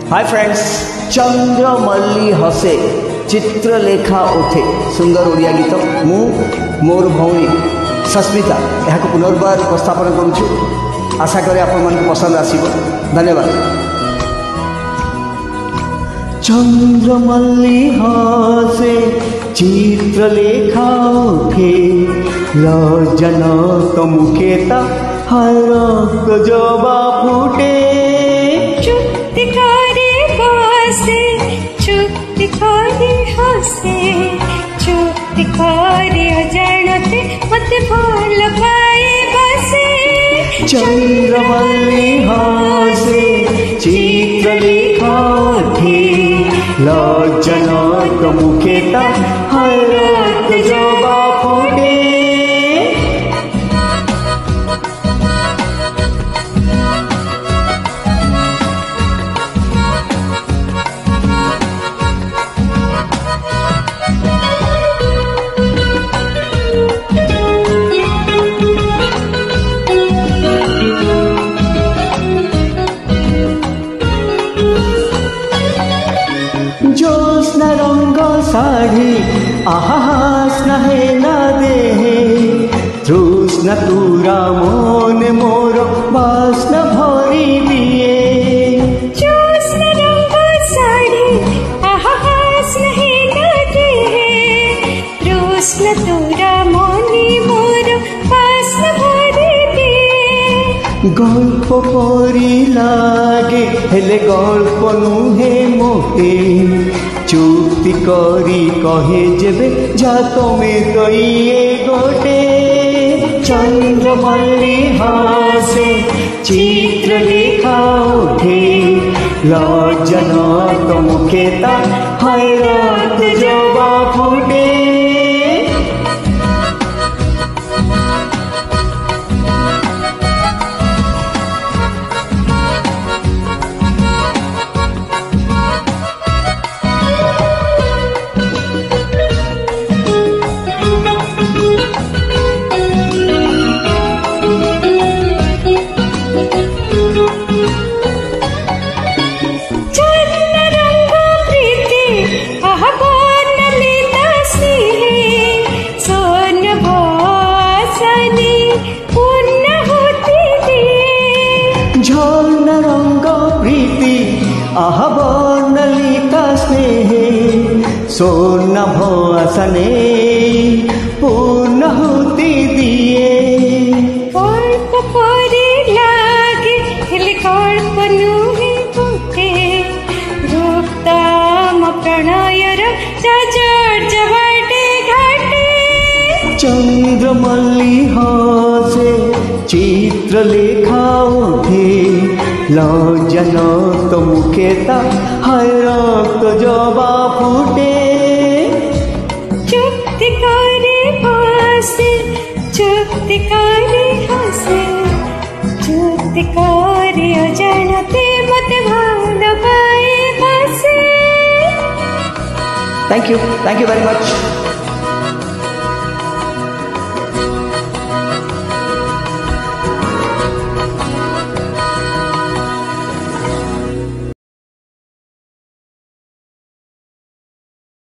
Hi friends, चंद्रमल्ली हसे चित्रलेखा उठे सुंदर ओडिया गीत मु मोर भौणी सस्मिता यहाँ पुनर्बार उपस्थापन करुछु। आशा करें आपण मन पसंद आसीबो। धन्यवाद। चंद्रमल्ली हसे चित्रलेखा उठे लज्जन तो मुखेता हर जबा फुटे चुप्तिकारी बसे चुप्तिकारी हसे चुप्तिकारी अजाणते मत भल पाए बसे चंद्रमल्ली हसे चित्रलेखा उठे लज्जन तो मुखेता हर जबा फुटे। जोस्ना रंग साड़ी आहास्ना है ना देहे तृष्णा तुरा मन मोर बास्ना भरी दिए। जोस्ना रंग साड़ी आहास्ना है ना देहे तृष्णा तुरा मन मोर बास्ना भरी दिए। गल्प परी लागे हेले गल्प नुहे मोटे चुक्ति करी कहे जेबे जा तमे तो ये गोटे। चंद्रमल्ली हसे चित्रलेखा उठे लज्जन तो मुखेता हैरत जबा फुटे। झलना रंग प्रीति आहा वर्णलिका स्नेहे सोना भसने पूर्णाहुति दिए। कल्प परी लागे हेले कल्प नुहे फुटे रूपताम प्रणयर चर्चा बाटे घाटे। चंद्रमल्ली हसे चित्रलेखा उठे लज्जन तो मुखेता हैरत जबा फुटे। चुप्तिकारी हसे चुप्तिकारी हसे चुप्तिकारी अजाणते मत भल पाए बसे। Thank you very much.